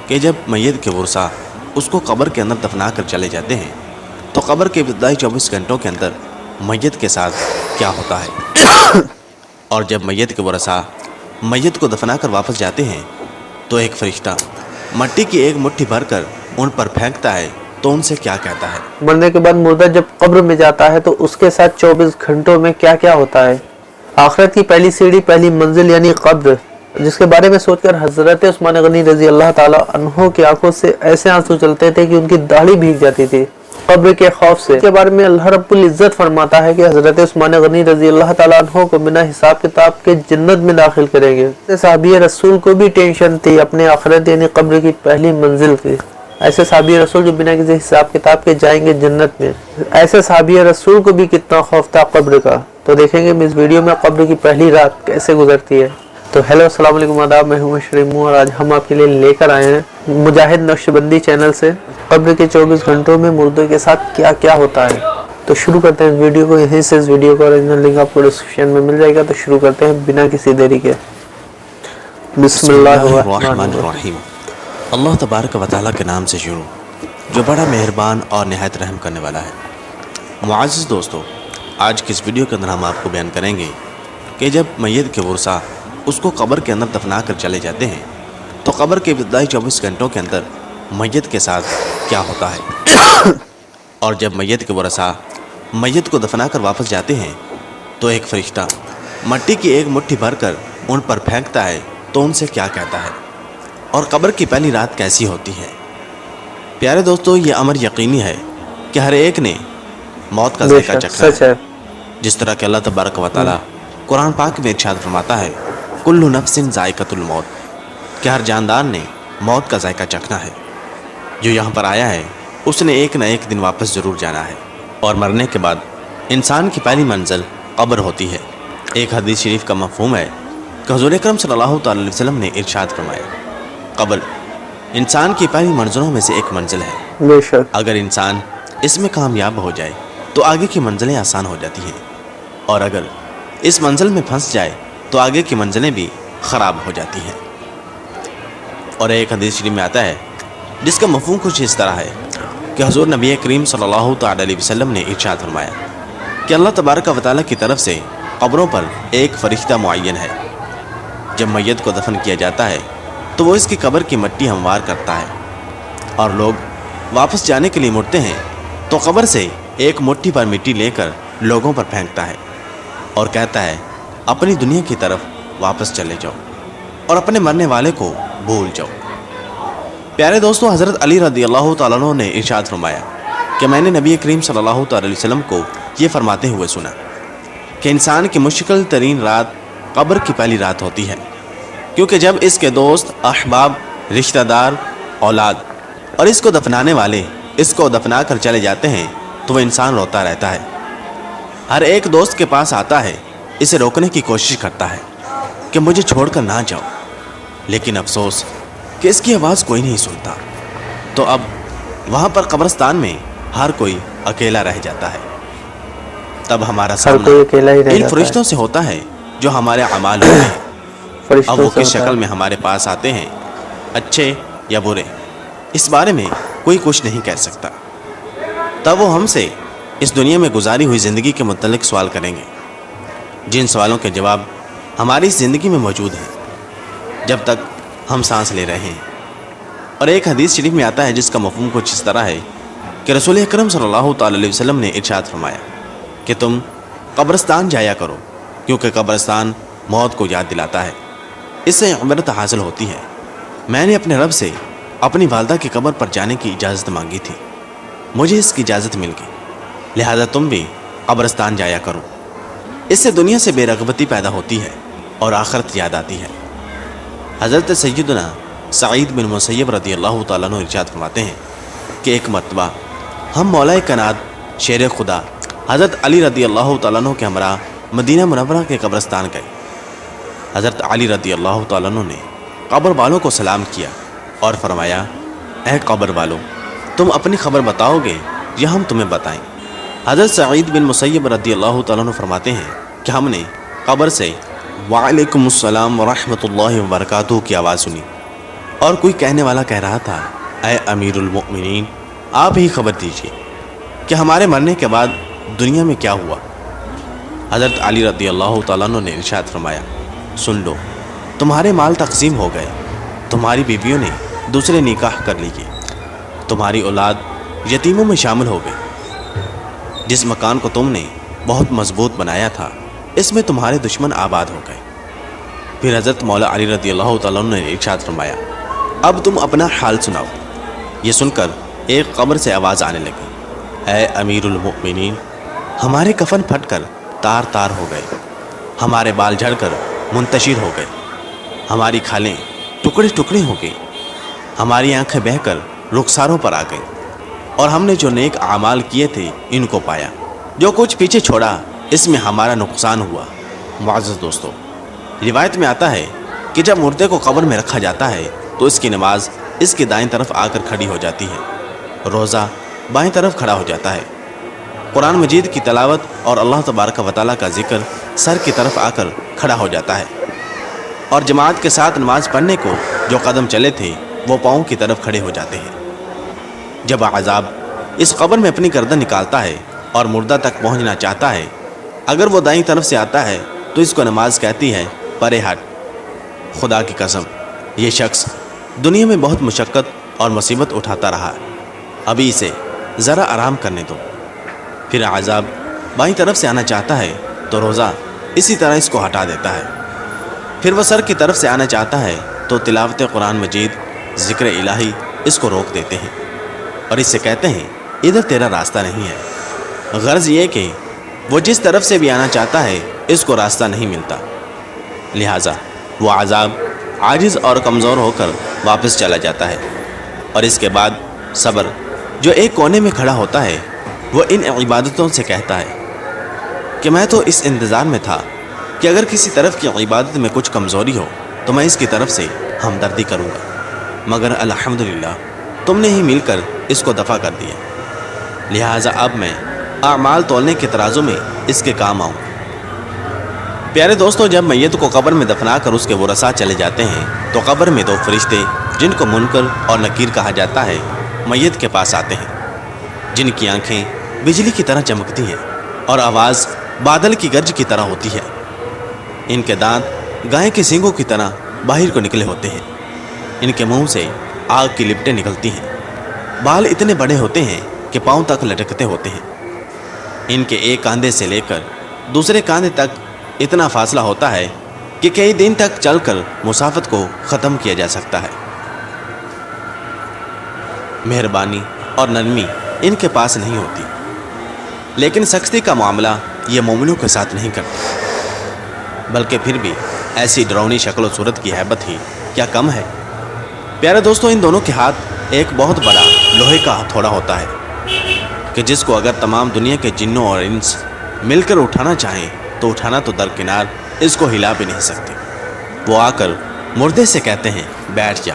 کہ جب میت کے ورثہ اس کو قبر کے اندر دفنا کر چلے جاتے ہیں تو قبر کے ابتدائی 24 گھنٹوں کے اندر میت کے ساتھ کیا ہوتا ہے، اور جب میت کے ورثہ میت کو دفنا کر واپس جاتے ہیں تو ایک فرشتہ مٹی کی ایک مٹھی بھر کر ان پر پھینکتا ہے تو ان سے کیا کہتا ہے؟ مرنے کے بعد مردہ جب قبر میں جاتا ہے تو اس کے ساتھ 24 گھنٹوں میں کیا کیا ہوتا ہے؟ آخرت کی پہلی سیڑھی، پہلی منزل یعنی قبر، جس کے بارے میں سوچ کر حضرت عثمان غنی رضی اللہ تعالی عنہ کی آنکھوں سے ایسے آنسو چلتے تھے کہ ان کی داڑھی بھیگ جاتی تھی قبر کے خوف سے۔ اس کے بارے میں اللہ رب العزت فرماتا ہے کہ حضرت عثمان غنی رضی اللہ تعالی عنہ کو بنا حساب کتاب کے جنت میں داخل کریں گے۔ صحابی رسول کو بھی ٹینشن تھی اپنے آخرت یعنی قبر کی پہلی منزل کی۔ ایسے صحابی رسول جو بنا کسی حساب کتاب کے جائیں گے جنت میں، ایسے صحابی رسول کو بھی کتنا خوف تھا قبر کا۔ تو دیکھیں گے اس ویڈیو میں قبر کی پہلی رات کیسے گزرتی ہے۔ تو ہیلو، السلام علیکم، آداب، میں ہوں مشرم اور آج ہم آپ کے لیے لے کر آئے ہیں مجاہد نقشبندی چینل سے قبر کے 24 گھنٹوں میں مردوں کے ساتھ کیا کیا ہوتا ہے۔ تو شروع کرتے ہیں اس ویڈیو کو، یہیں سے اس ویڈیو کا اوریجنل لنک آپ کو ڈسکرپشن میں مل جائے گا۔ تو شروع کرتے ہیں بنا کسی دیری کے۔ بسم اللہ الرحمن الرحیم۔ اللہ تبارک و تعالیٰ کے نام سے شروع جو بڑا مہربان اور نہایت رحم کرنے والا ہے۔ معزز دوستو، آج کی اس ویڈیو کے اندر ہم آپ کو بیان کریں گے کہ جب میت کے ورثہ اس کو قبر کے اندر دفنا کر چلے جاتے ہیں تو قبر کے ابتدائی 24 گھنٹوں کے اندر میت کے ساتھ کیا ہوتا ہے، اور جب میت کے ورثہ میت کو دفنا کر واپس جاتے ہیں تو ایک فرشتہ مٹی کی ایک مٹھی بھر کر ان پر پھینکتا ہے تو ان سے کیا کہتا ہے، اور قبر کی پہلی رات کیسی ہوتی ہے۔ پیارے دوستو، یہ امر یقینی ہے کہ ہر ایک نے موت کا ذائقہ چکھا ہے، جس طرح کہ اللہ تبارک و تعالیٰ قرآن پاک میں ارشاد فرماتا ہے کل نفس ذائقۃ الموت، کہ ہر جاندار نے موت کا ذائقہ چکھنا ہے۔ جو یہاں پر آیا ہے اس نے ایک نہ ایک دن واپس ضرور جانا ہے، اور مرنے کے بعد انسان کی پہلی منزل قبر ہوتی ہے۔ ایک حدیث شریف کا مفہوم ہے کہ حضور اکرم صلی اللہ تعالی علیہ وسلم نے ارشاد فرمایا قبر انسان کی پہلی منزلوں میں سے ایک منزل ہے، بے شک اگر انسان اس میں کامیاب ہو جائے تو آگے کی منزلیں آسان ہو جاتی ہیں، اور اگر اس منزل میں پھنس جائے تو آگے کی منزلیں بھی خراب ہو جاتی ہیں۔ اور ایک حدیث شریف میں آتا ہے جس کا مفہوم کچھ اس طرح ہے کہ حضور نبی کریم صلی اللہ تعالی علیہ وسلم نے ارشاد فرمایا کہ اللہ تبارک و تعالیٰ کی طرف سے قبروں پر ایک فرشتہ معین ہے، جب میت کو دفن کیا جاتا ہے تو وہ اس کی قبر کی مٹی ہموار کرتا ہے، اور لوگ واپس جانے کے لیے مڑتے ہیں تو قبر سے ایک مٹھی پر مٹی لے کر لوگوں پر پھینکتا ہے اور کہتا ہے اپنی دنیا کی طرف واپس چلے جاؤ اور اپنے مرنے والے کو بھول جاؤ۔ پیارے دوستو، حضرت علی رضی اللہ تعالیٰ عنہ نے ارشاد فرمایا کہ میں نے نبی کریم صلی اللہ تعالی علیہ وسلم کو یہ فرماتے ہوئے سنا کہ انسان کی مشکل ترین رات قبر کی پہلی رات ہوتی ہے، کیونکہ جب اس کے دوست، احباب، رشتہ دار، اولاد اور اس کو دفنانے والے اس کو دفنا کر چلے جاتے ہیں تو وہ انسان روتا رہتا ہے۔ ہر ایک دوست کے پاس آتا ہے، اسے روکنے کی کوشش کرتا ہے کہ مجھے چھوڑ کر نہ جاؤ، لیکن افسوس کہ اس کی آواز کوئی نہیں سنتا۔ تو اب وہاں پر قبرستان میں ہر کوئی اکیلا رہ جاتا ہے۔ تب ہمارا سامنا ان فرشتوں سے ہوتا ہے جو ہمارے اعمال ہوتے ہیں۔ اب وہ کس شکل میں ہمارے پاس آتے ہیں، اچھے یا برے، اس بارے میں کوئی کچھ نہیں کہہ سکتا۔ تب وہ ہم سے اس دنیا میں گزاری ہوئی زندگی کے متعلق سوال کریں گے، جن سوالوں کے جواب ہماری اس زندگی میں موجود ہیں جب تک ہم سانس لے رہے ہیں۔ اور ایک حدیث شریف میں آتا ہے جس کا مفہوم کچھ اس طرح ہے کہ رسول اکرم صلی اللہ تعالی علیہ وسلم نے ارشاد فرمایا کہ تم قبرستان جایا کرو، کیونکہ قبرستان موت کو یاد دلاتا ہے، اس سے عبرت حاصل ہوتی ہے۔ میں نے اپنے رب سے اپنی والدہ کی قبر پر جانے کی اجازت مانگی تھی، مجھے اس کی اجازت مل گئی، لہذا تم بھی قبرستان جایا کرو۔ اس سے دنیا سے بے رغبتی پیدا ہوتی ہے اور آخرت یاد آتی ہے۔ حضرت سیدنا سعید بن مسیب رضی اللہ تعالیٰ عنہ ارشاد فرماتے ہیں کہ ایک مرتبہ ہم مولا کائنات شیر خدا حضرت علی رضی اللہ تعالیٰ عنہ کے ہمراہ مدینہ منورہ کے قبرستان گئے۔ حضرت علی رضی اللہ تعالیٰ عنہ نے قبر والوں کو سلام کیا اور فرمایا اے قبر والوں، تم اپنی خبر بتاؤ گے یا ہم تمہیں بتائیں؟ حضرت سعید بن مسیب رضی اللہ تعالیٰ عنہ فرماتے ہیں کہ ہم نے قبر سے وعلیکم السلام ورحمۃ اللہ وبرکاتہ کی آواز سنی، اور کوئی کہنے والا کہہ رہا تھا اے امیر المؤمنین آپ ہی خبر دیجیے کہ ہمارے مرنے کے بعد دنیا میں کیا ہوا۔ حضرت علی رضی اللہ تعالیٰ عنہ نے ارشاد فرمایا سن لو تمہارے مال تقسیم ہو گئے، تمہاری بیویوں نے دوسرے نکاح کر لیے، تمہاری اولاد یتیموں میں شامل ہو گئی، جس مکان کو تم نے بہت مضبوط بنایا تھا اس میں تمہارے دشمن آباد ہو گئے۔ پھر حضرت مولا علی رضی اللہ تعالیٰ عنہ نے ارشاد فرمایا اب تم اپنا حال سناؤ۔ یہ سن کر ایک قبر سے آواز آنے لگی اے امیر المؤمنین ہمارے کفن پھٹ کر تار تار ہو گئے، ہمارے بال جھڑ کر منتشر ہو گئے، ہماری کھالیں ٹکڑے ٹکڑے ہو گئی، ہماری آنکھیں بہہ کر رخساروں پر آ گئی، اور ہم نے جو نیک اعمال کیے تھے ان کو پایا، جو کچھ پیچھے چھوڑا اس میں ہمارا نقصان ہوا۔ معزز دوستو، روایت میں آتا ہے کہ جب مردے کو قبر میں رکھا جاتا ہے تو اس کی نماز اس کی دائیں طرف آ کر کھڑی ہو جاتی ہے، روزہ بائیں طرف کھڑا ہو جاتا ہے، قرآن مجید کی تلاوت اور اللہ تبارک و تعالیٰ کا ذکر سر کی طرف آ کر کھڑا ہو جاتا ہے، اور جماعت کے ساتھ نماز پڑھنے کو جو قدم چلے تھے وہ پاؤں کی طرف کھڑے ہو جاتے ہیں۔ جب عذاب اس قبر میں اپنی گردن نکالتا ہے اور مردہ تک پہنچنا چاہتا ہے، اگر وہ دائیں طرف سے آتا ہے تو اس کو نماز کہتی ہے پرے ہٹ، خدا کی قسم یہ شخص دنیا میں بہت مشقت اور مصیبت اٹھاتا رہا ہے، ابھی اسے ذرا آرام کرنے دو۔ پھر عذاب بائیں طرف سے آنا چاہتا ہے تو روزہ اسی طرح اس کو ہٹا دیتا ہے، پھر وہ سر کی طرف سے آنا چاہتا ہے تو تلاوت قرآن مجید ذکر الہی اس کو روک دیتے ہیں اور اس سے کہتے ہیں ادھر تیرا راستہ نہیں ہے۔ غرض یہ کہ وہ جس طرف سے بھی آنا چاہتا ہے اس کو راستہ نہیں ملتا، لہٰذا وہ عذاب عاجز اور کمزور ہو کر واپس چلا جاتا ہے۔ اور اس کے بعد صبر جو ایک کونے میں کھڑا ہوتا ہے وہ ان عبادتوں سے کہتا ہے کہ میں تو اس انتظار میں تھا کہ اگر کسی طرف کی عبادت میں کچھ کمزوری ہو تو میں اس کی طرف سے ہمدردی کروں گا، مگر الحمدللہ تم نے ہی مل کر اس کو دفع کر دیا، لہٰذا اب میں اعمال تولنے کے ترازو میں اس کے کام آؤں۔ پیارے دوستوں، جب میت کو قبر میں دفنا کر اس کے ورثاء چلے جاتے ہیں تو قبر میں دو فرشتے جن کو منکر اور نکیر کہا جاتا ہے میت کے پاس آتے ہیں، جن کی آنکھیں بجلی کی طرح چمکتی ہیں اور آواز بادل کی گرج کی طرح ہوتی ہے، ان کے دانت گائے کے سینگوں کی طرح باہر کو نکلے ہوتے ہیں، ان کے منہ سے آگ کی لپٹیں نکلتی ہیں، بال اتنے بڑے ہوتے ہیں کہ پاؤں تک لٹکتے ہوتے ہیں، ان کے ایک کاندھے سے لے کر دوسرے کاندھے تک اتنا فاصلہ ہوتا ہے کہ کئی دن تک چل کر مسافت کو ختم کیا جا سکتا ہے۔ مہربانی اور نرمی ان کے پاس نہیں ہوتی، لیکن سختی کا معاملہ یہ مومنوں کے ساتھ نہیں کرتے، بلکہ پھر بھی ایسی ڈراؤنی شکل و صورت کی ہیبت ہی کیا کم ہے۔ پیارے دوستوں، ان دونوں کے ہاتھ ایک بہت بڑا لوہے کا ہتھوڑا ہوتا ہے کہ جس کو اگر تمام دنیا کے جنوں اور انس مل کر اٹھانا چاہیں تو اٹھانا تو درکنار اس کو ہلا بھی نہیں سکتے۔ وہ آ کر مردے سے کہتے ہیں بیٹھ جا،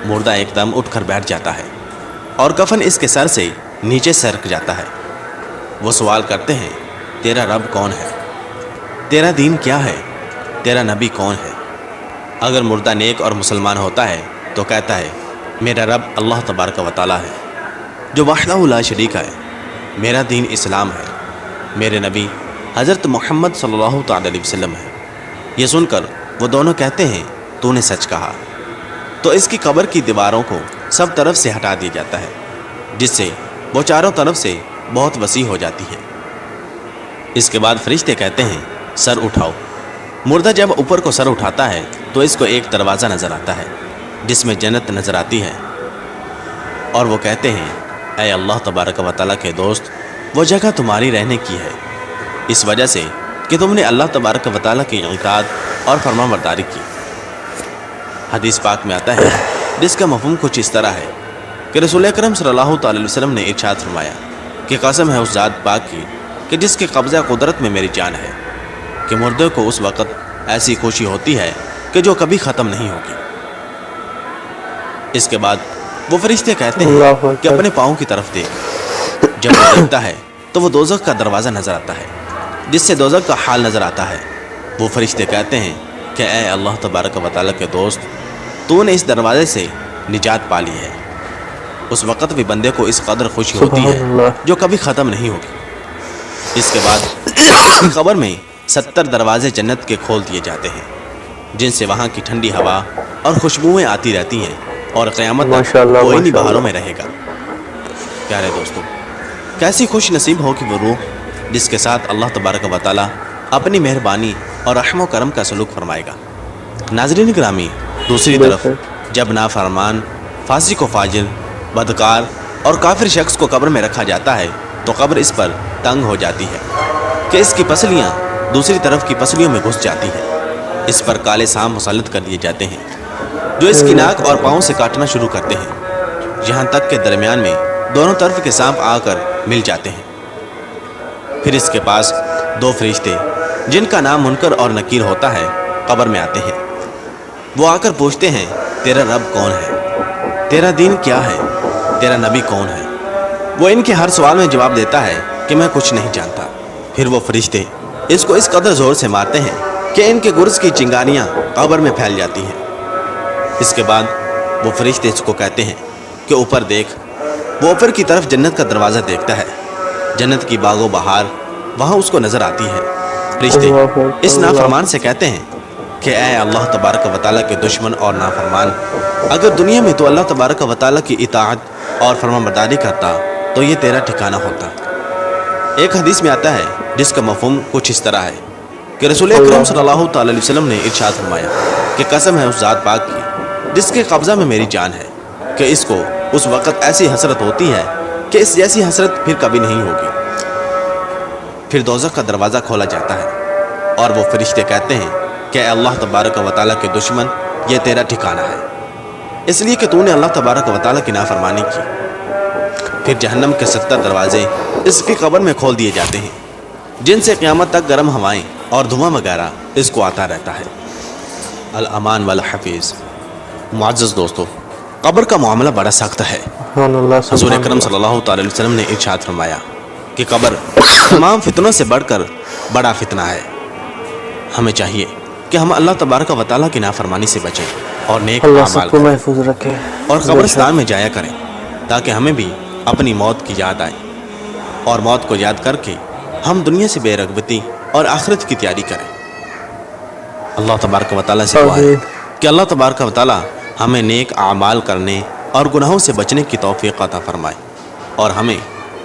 مردہ ایک دم اٹھ کر بیٹھ جاتا ہے اور کفن اس کے سر سے نیچے سرک جاتا ہے۔ وہ سوال کرتے ہیں تیرا رب کون ہے، تیرا دین کیا ہے، تیرا نبی کون ہے؟ اگر مردہ نیک اور مسلمان ہوتا ہے تو کہتا ہے میرا رب اللہ تبارک و تعالیٰ ہے جو وحدہ لا شریک ہے، میرا دین اسلام ہے، میرے نبی حضرت محمد صلی اللہ تعالی علیہ وسلم ہے۔ یہ سن کر وہ دونوں کہتے ہیں تو نے سچ کہا، تو اس کی قبر کی دیواروں کو سب طرف سے ہٹا دیا جاتا ہے، جس سے وہ چاروں طرف سے بہت وسیع ہو جاتی ہے۔ اس کے بعد فرشتے کہتے ہیں سر اٹھاؤ۔ مردہ جب اوپر کو سر اٹھاتا ہے تو اس کو ایک دروازہ نظر آتا ہے جس میں جنت نظر آتی ہے، اور وہ کہتے ہیں اے اللہ تبارک و تعالیٰ کے دوست، وہ جگہ تمہاری رہنے کی ہے، اس وجہ سے کہ تم نے اللہ تبارک و تعالیٰ کی اطاعت اور فرما برداری کی۔ حدیث پاک میں آتا ہے جس کا مفہوم کچھ اس طرح ہے کہ رسول اکرم صلی اللہ تعالی علیہ وسلم نے ارشاد فرمایا کہ قسم ہے اس ذات پاک کی کہ جس کے قبضہ قدرت میں میری جان ہے، کہ مردے کو اس وقت ایسی خوشی ہوتی ہے کہ جو کبھی ختم نہیں ہوگی۔ اس کے بعد وہ فرشتے کہتے ہیں کہ اپنے پاؤں کی طرف دیکھ۔ جب وہ دیکھتا ہے تو وہ دوزخ کا دروازہ نظر آتا ہے جس سے دوزخ کا حال نظر آتا ہے۔ وہ فرشتے کہتے ہیں کہ اے اللہ تبارک و تعالیٰ کے دوست، تو نے اس دروازے سے نجات پا لی ہے، اس وقت بھی بندے کو اس قدر خوشی ہوتی سبحان ہے اللہ۔ جو کبھی ختم نہیں ہوگی۔ اس کے بعد قبر میں 70 دروازے جنت کے کھول دیے جاتے ہیں، جن سے وہاں کی ٹھنڈی ہوا اور خوشبوئیں آتی رہتی ہیں، اور قیامت تک ماشاءاللہ، وہ انہی ماشاءاللہ۔ بہاروں میں رہے گا۔ پیارے دوستو، کیسی خوش نصیب ہوگی وہ روح جس کے ساتھ اللہ تبارک و تعالیٰ اپنی مہربانی اور رحم و کرم کا سلوک فرمائے گا۔ ناظرین گرامی، دوسری طرف جب نافرمان، فاسق و فاجر، بدکار اور کافر شخص کو قبر میں رکھا جاتا ہے تو قبر اس پر تنگ ہو جاتی ہے کہ اس کی پسلیاں دوسری طرف کی پسلیوں میں گھس جاتی ہیں۔ اس پر کالے سانپ مسلط کر دیے جاتے ہیں جو اس کی ناک اور پاؤں سے کاٹنا شروع کرتے ہیں، یہاں تک کہ درمیان میں دونوں طرف کے سانپ آ کر مل جاتے ہیں۔ پھر اس کے پاس 2 فرشتے جن کا نام منکر اور نکیر ہوتا ہے قبر میں آتے ہیں۔ وہ آ کر پوچھتے ہیں، تیرا رب کون ہے؟ تیرا دین کیا ہے؟ تیرا نبی کون ہے؟ وہ ان کے ہر سوال میں جواب دیتا ہے کہ میں کچھ نہیں جانتا۔ پھر وہ فرشتے اس کو اس قدر زور سے مارتے ہیں کہ ان کے گرز کی چنگاریاں قبر میں پھیل جاتی ہیں۔ اس کے بعد وہ فرشتے اس کو کہتے ہیں کہ اوپر دیکھ۔ وہ اوپر کی طرف جنت کا دروازہ دیکھتا ہے، جنت کی باغ و بہار وہاں اس کو نظر آتی ہے۔ فرشتے اس نافرمان سے کہتے ہیں کہ اے اللہ تبارک و تعالیٰ کے دشمن اور نافرمان، اگر دنیا میں تو اللہ تبارک و تعالیٰ کی اطاعت اور فرمانبرداری کرتا تو یہ تیرا ٹھکانہ ہوتا۔ ایک حدیث میں آتا ہے جس کا مفہوم کچھ اس طرح ہے کہ رسول اکرم صلی اللہ تعالی علیہ وسلم نے ارشاد فرمایا کہ قسم ہے اس ذات پاک کی جس کے قبضہ میں میری جان ہے کہ اس کو اس وقت ایسی حسرت ہوتی ہے کہ اس جیسی حسرت پھر کبھی نہیں ہوگی۔ پھر دوزخ کا دروازہ کھولا جاتا ہے اور وہ فرشتے کہتے ہیں کہ اے اللہ تبارک و تعالیٰ کے دشمن، یہ تیرا ٹھکانہ ہے اس لیے کہ تو نے اللہ تبارک و تعالیٰ کی نافرمانی کی۔ پھر جہنم کے 70 دروازے اس کی قبر میں کھول دیے جاتے ہیں، جن سے قیامت تک گرم ہوائیں اور دھواں وغیرہ اس کو آتا رہتا ہے۔ الامان والحفیظ۔ معزز دوستو، قبر کا معاملہ بڑا سخت ہے۔ حضور اکرم صلی اللہ تعالی علیہ وسلم نے ارشاد فرمایا کہ قبر تمام فتنوں سے بڑھ کر بڑا فتنہ ہے۔ ہمیں چاہیے کہ ہم اللہ تبارک و تعالیٰ کی نافرمانی سے بچیں اور نیک اعمال کریں محفوظ رکھے اور قبرستان میں جایا کریں تاکہ ہمیں بھی اپنی موت کی یاد آئے، اور موت کو یاد کر کے ہم دنیا سے بے رغبتی اور آخرت کی تیاری کریں۔ اللہ تبارک و تعالیٰ سے دعا ہے کہ اللہ تبارک و تعالیٰ ہمیں نیک اعمال کرنے اور گناہوں سے بچنے کی توفیق عطا فرمائے، اور ہمیں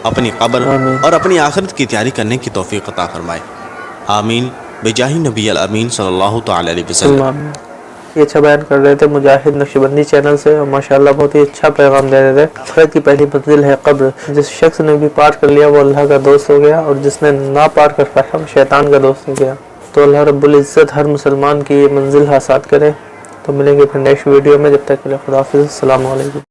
اپنی قبر اور اپنی آخرت کی تیاری کرنے کی توفیق عطا فرمائے۔ آمین بجاہ نبی الامین صلی اللہ تعالی علیہ وسلم۔ یہ اچھا بیان کر رہے تھے مجاہد نقشبندی چینل سے، اور ماشاءاللہ بہت ہی اچھا پیغام دے رہے تھے۔ آخرت کی پہلی منزل ہے قبر۔ جس شخص نے بھی پار کر لیا وہ اللہ کا دوست ہو گیا، اور جس نے نہ پار کر پایا وہ شیطان کا دوست ہو گیا۔ تو اللہ رب العزت ہر مسلمان کی یہ منزل حاصل کرے۔ تو ملیں گے پھر نیکسٹ ویڈیو میں، جب تک کے لیے خدا حافظ، السلام علیکم۔